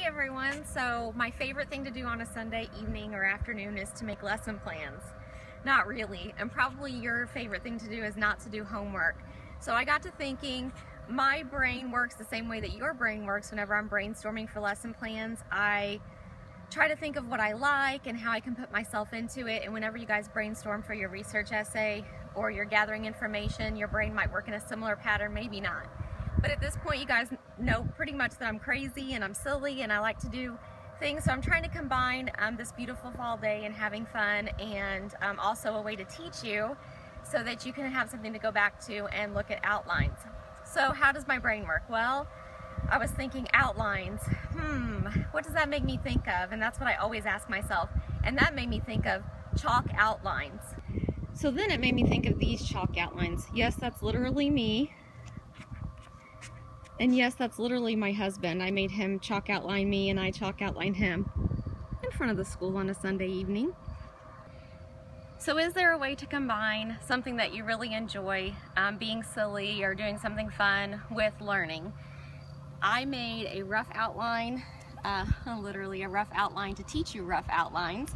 Hi everyone. So my favorite thing to do on a Sunday evening or afternoon is to make lesson plans. Not really, and probably your favorite thing to do is not to do homework. So I got to thinking, my brain works the same way that your brain works. Whenever I'm brainstorming for lesson plans, I try to think of what I like and how I can put myself into it. And whenever you guys brainstorm for your research essay or you're gathering information, your brain might work in a similar pattern, maybe not. But at this point, you guys know pretty much that I'm crazy and I'm silly and I like to do things. So I'm trying to combine this beautiful fall day and having fun, and also a way to teach you so that you can have something to go back to and look at outlines. So how does my brain work? Well, I was thinking outlines. What does that make me think of? And that's what I always ask myself. And that made me think of chalk outlines. So then it made me think of these chalk outlines. Yes, that's literally me. And yes, that's literally my husband. I made him chalk outline me and I chalk outline him in front of the school on a Sunday evening. So is there a way to combine something that you really enjoy, being silly or doing something fun, with learning? I made a rough outline, literally a rough outline to teach you rough outlines.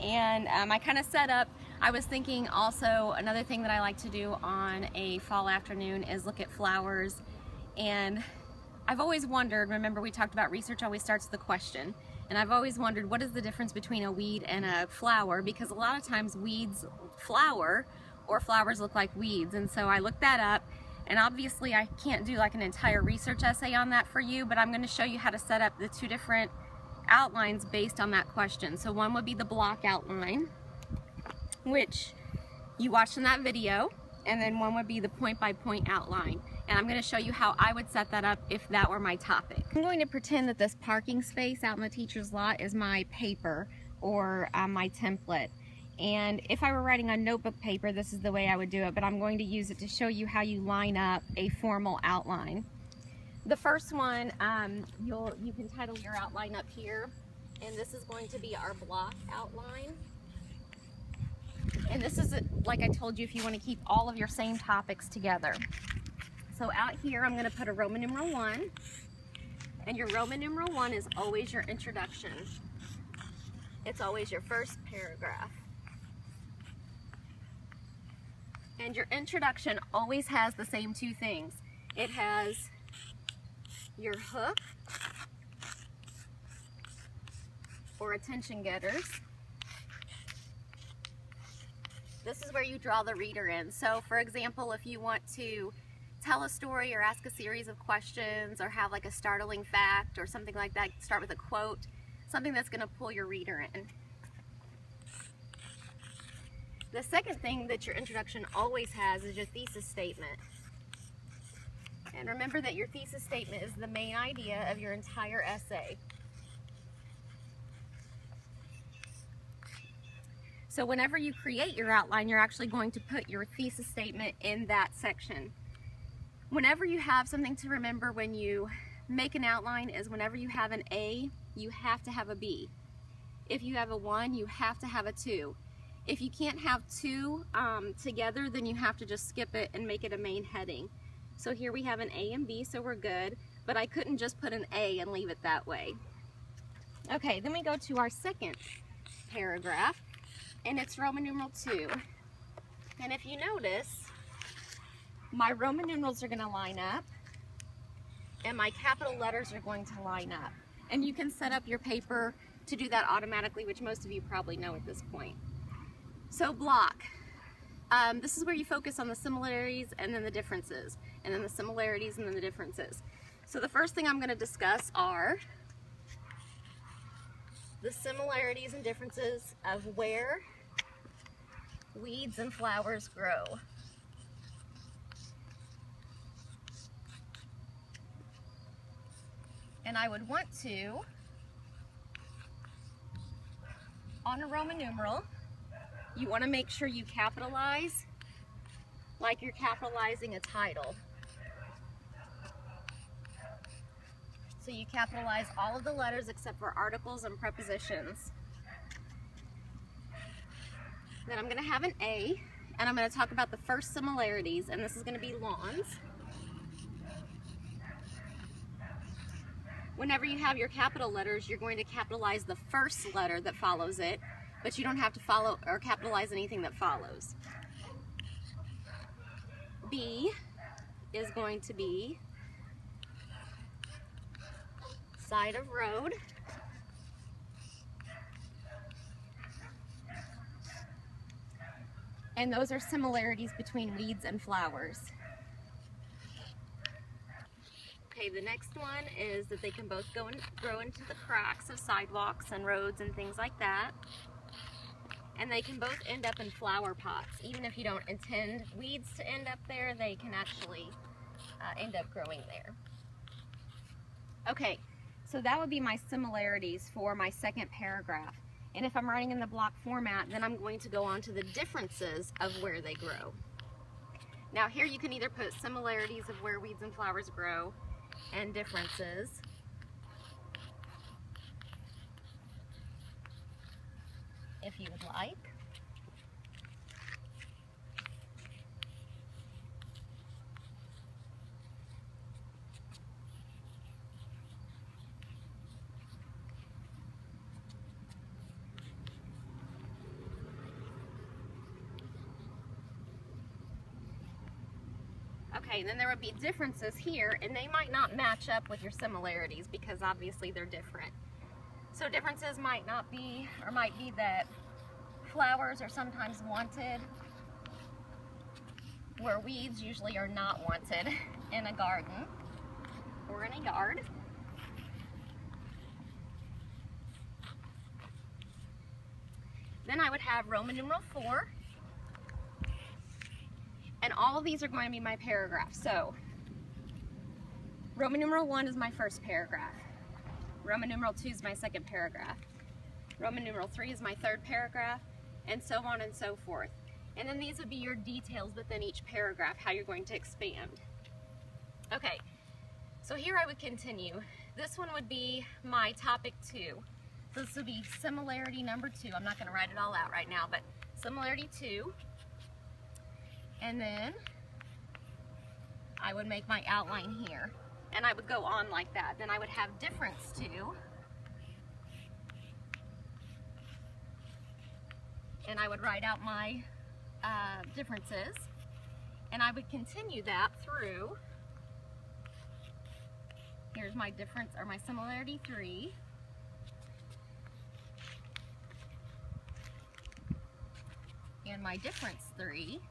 And I kind of set up, I was thinking also another thing that I like to do on a fall afternoon is look at flowers. And I've always wondered, remember we talked about research always starts with a question, and I've always wondered what is the difference between a weed and a flower, because a lot of times weeds flower or flowers look like weeds. And so I looked that up, and obviously I can't do like an entire research essay on that for you, but I'm going to show you how to set up the two different outlines based on that question. So one would be the block outline, which you watched in that video, and then one would be the point by point outline. And I'm going to show you how I would set that up if that were my topic. I'm going to pretend that this parking space out in the teacher's lot is my paper or my template. And if I were writing on notebook paper, this is the way I would do it, but I'm going to use it to show you how you line up a formal outline. The first one, you can title your outline up here, and this is going to be our block outline. And this is, like I told you, if you want to keep all of your same topics together. So out here, I'm going to put a Roman numeral 1, and your Roman numeral 1 is always your introduction. It's always your first paragraph. And your introduction always has the same two things. It has your hook, or attention getters. This is where you draw the reader in. So for example, if you want to tell a story or ask a series of questions or have like a startling fact or something like that, start with a quote, something that's going to pull your reader in. The second thing that your introduction always has is your thesis statement. And remember that your thesis statement is the main idea of your entire essay. So whenever you create your outline, you're actually going to put your thesis statement in that section. Whenever you have something to remember when you make an outline is whenever you have an A, you have to have a B. If you have a 1, you have to have a 2. If you can't have two together, then you have to just skip it and make it a main heading. So here we have an A and B, so we're good, but I couldn't just put an A and leave it that way. Okay, then we go to our second paragraph, and it's Roman numeral 2. And if you notice, my Roman numerals are going to line up, and my capital letters are going to line up. And you can set up your paper to do that automatically, which most of you probably know at this point. So block. This is where you focus on the similarities and then the differences, and then the similarities and then the differences. So the first thing I'm going to discuss are the similarities and differences of where weeds and flowers grow. And I would want to, on a Roman numeral, you want to make sure you capitalize like you're capitalizing a title. So you capitalize all of the letters except for articles and prepositions. Then I'm going to have an A, and I'm going to talk about the first similarities, and this is going to be lawns. Whenever you have your capital letters, you're going to capitalize the first letter that follows it, but you don't have to follow or capitalize anything that follows. B is going to be side of road. And those are similarities between weeds and flowers. Okay, the next one is that they can both grow into the cracks of sidewalks and roads and things like that. And they can both end up in flower pots. Even if you don't intend weeds to end up there, they can actually end up growing there. Okay, so that would be my similarities for my second paragraph. And if I'm writing in the block format, then I'm going to go on to the differences of where they grow. Now here you can either put similarities of where weeds and flowers grow and differences. If you would like. Okay, then there would be differences here, and they might not match up with your similarities because obviously they're different. So differences might not be, or might be that flowers are sometimes wanted where weeds usually are not wanted in a garden or in a yard. Then I would have Roman numeral 4. And all of these are going to be my paragraphs. So Roman numeral 1 is my first paragraph. Roman numeral 2 is my second paragraph. Roman numeral 3 is my third paragraph, and so on and so forth. And then these would be your details within each paragraph, how you're going to expand. Okay, so here I would continue. This one would be my topic 2. So this would be similarity number 2. I'm not going to write it all out right now, but similarity 2. And then I would make my outline here. And I would go on like that. Then I would have difference 2. And I would write out my differences. And I would continue that through. Here's my difference, or my similarity 3. And my difference 3.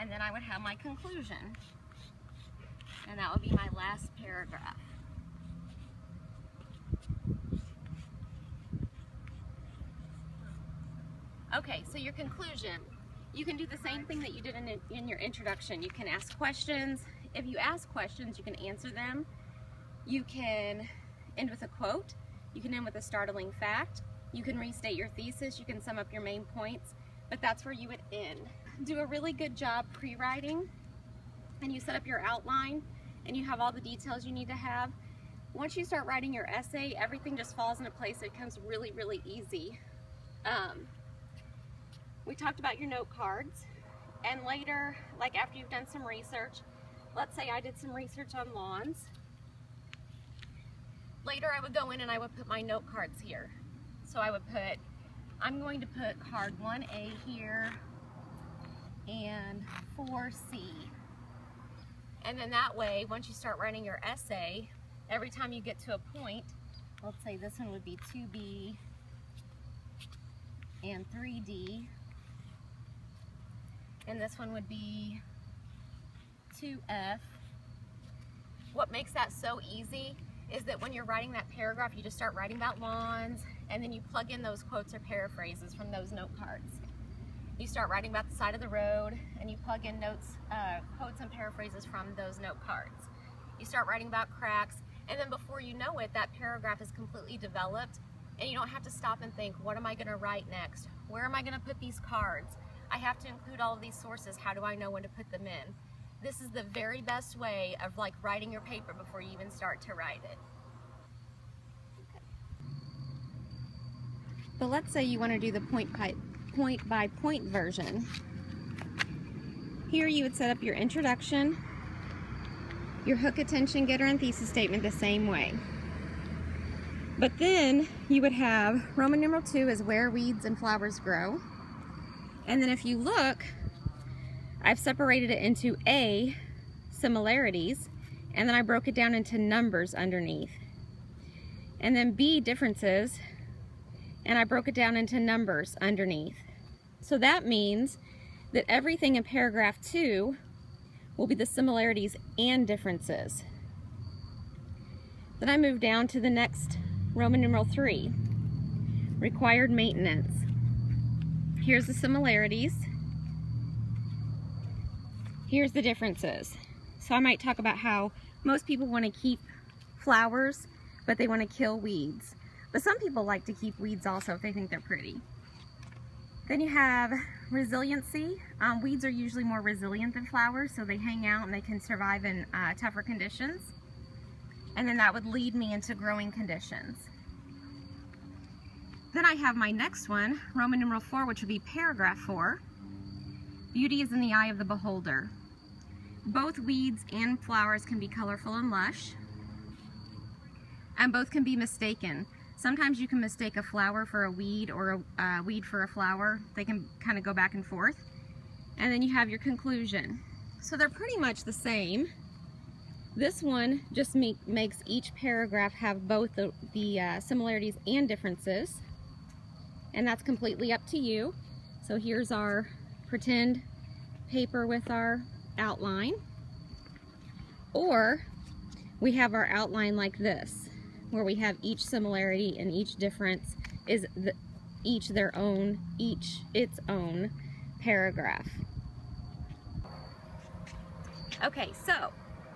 And then I would have my conclusion. And that would be my last paragraph. Okay, so your conclusion. You can do the same thing that you did in your introduction. You can ask questions. If you ask questions, you can answer them. You can end with a quote. You can end with a startling fact. You can restate your thesis. You can sum up your main points. But that's where you would end. Do a really good job pre-writing, and you set up your outline, and you have all the details you need to have. Once you start writing your essay, everything just falls into place. It becomes really, really easy. We talked about your note cards, and later, like after you've done some research, let's say I did some research on lawns. Later I would go in and I would put my note cards here. So I would put, I'm going to put card 1A here and 4C. And then that way, once you start writing your essay, every time you get to a point, let's say this one would be 2B and 3D, and this one would be 2F. What makes that so easy is that when you're writing that paragraph, you just start writing about lawns, and then you plug in those quotes or paraphrases from those note cards. You start writing about the side of the road, and you plug in notes, quotes and paraphrases from those note cards. You start writing about cracks, and then before you know it, that paragraph is completely developed, and you don't have to stop and think, what am I going to write next? Where am I going to put these cards? I have to include all of these sources. How do I know when to put them in? This is the very best way of like writing your paper before you even start to write it. Okay. But let's say you want to do the point point by point version. Here you would set up your introduction, your hook, attention getter, and thesis statement the same way. But then you would have Roman numeral 2 is where weeds and flowers grow. And then if you look, I've separated it into A, similarities, and then I broke it down into numbers underneath. And then B, differences, and I broke it down into numbers underneath. So that means that everything in paragraph 2 will be the similarities and differences. Then I move down to the next Roman numeral 3, required maintenance. Here's the similarities. Here's the differences. So I might talk about how most people want to keep flowers, but they want to kill weeds. But some people like to keep weeds also if they think they're pretty. Then you have resiliency. Weeds are usually more resilient than flowers, so they hang out and they can survive in tougher conditions. And then that would lead me into growing conditions. Then I have my next one, Roman numeral 4, which would be paragraph 4. Beauty is in the eye of the beholder. Both weeds and flowers can be colorful and lush, and both can be mistaken. Sometimes you can mistake a flower for a weed or a weed for a flower. They can kind of go back and forth. And then you have your conclusion. So they're pretty much the same. This one just makes each paragraph have both the similarities and differences. And that's completely up to you. So here's our pretend paper with our outline. Or we have our outline like this, where we have each similarity and each difference is each its own paragraph. Okay, so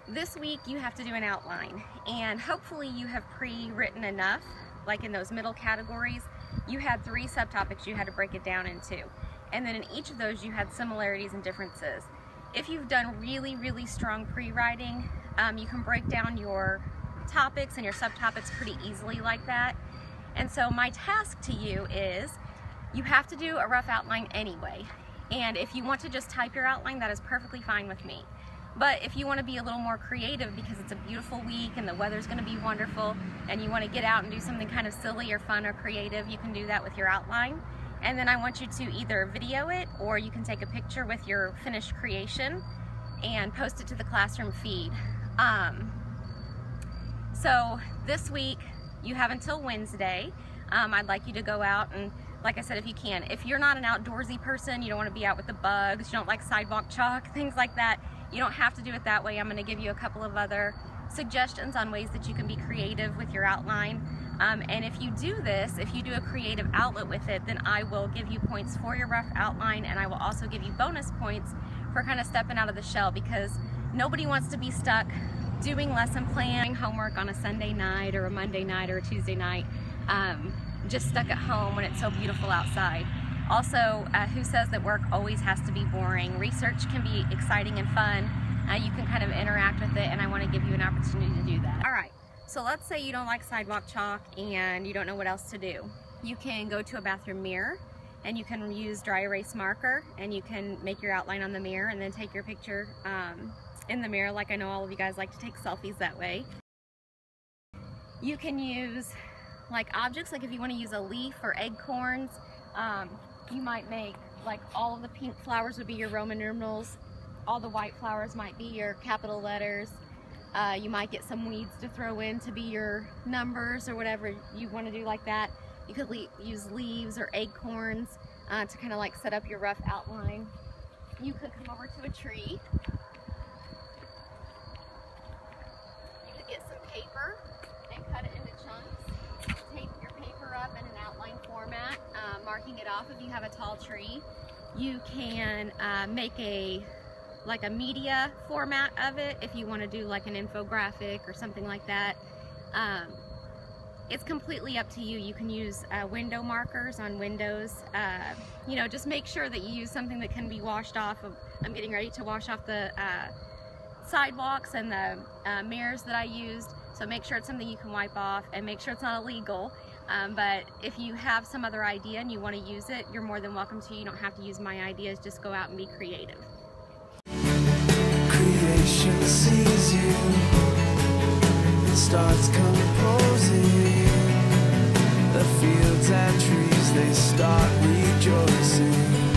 this week you have to do an outline, and hopefully you have pre-written enough, like in those middle categories. You had 3 subtopics you had to break it down into, and then in each of those you had similarities and differences. If you've done really, really strong pre-writing, you can break down your topics and your subtopics pretty easily like that. And so my task to you is, you have to do a rough outline anyway. And if you want to just type your outline, that is perfectly fine with me. But if you want to be a little more creative because it's a beautiful week and the weather's going to be wonderful and you want to get out and do something kind of silly or fun or creative, you can do that with your outline. And then I want you to either video it, or you can take a picture with your finished creation and post it to the classroom feed. So this week you have until Wednesday. I'd like you to go out and, like I said, if you can. If you're not an outdoorsy person, you don't want to be out with the bugs, you don't like sidewalk chalk, things like that, you don't have to do it that way. I'm going to give you a couple of other suggestions on ways that you can be creative with your outline. And if you do this, if you do a creative outlet with it, then I will give you points for your rough outline, and I will also give you bonus points for kind of stepping out of the shell, because nobody wants to be stuck doing lesson planning, homework on a Sunday night or a Monday night or a Tuesday night, just stuck at home when it's so beautiful outside. Also, who says that work always has to be boring? Research can be exciting and fun. You can kind of interact with it, and I want to give you an opportunity to do that. All right, so let's say you don't like sidewalk chalk and you don't know what else to do. You can go to a bathroom mirror, and you can use dry erase marker, and you can make your outline on the mirror and then take your picture in the mirror, like I know all of you guys like to take selfies that way. You can use like objects, like if you want to use a leaf or acorns, you might make like all of the pink flowers would be your Roman numerals, all the white flowers might be your capital letters. You might get some weeds to throw in to be your numbers or whatever you want to do like that. You could use leaves or acorns to kind of like set up your rough outline. You could come over to a tree. You could get some paper and cut it into chunks. Tape your paper up in an outline format, marking it off if you have a tall tree. You can make like a media format of it if you want to do like an infographic or something like that. It's completely up to you. You can use window markers on windows. You know, just make sure that you use something that can be washed off. I'm getting ready to wash off the sidewalks and the mirrors that I used, so make sure it's something you can wipe off, and make sure it's not illegal. But if you have some other idea and you want to use it, you're more than welcome to. You don't have to use my ideas, just go out and be creative. Creation sees you, it starts composing. The fields and trees, they start rejoicing.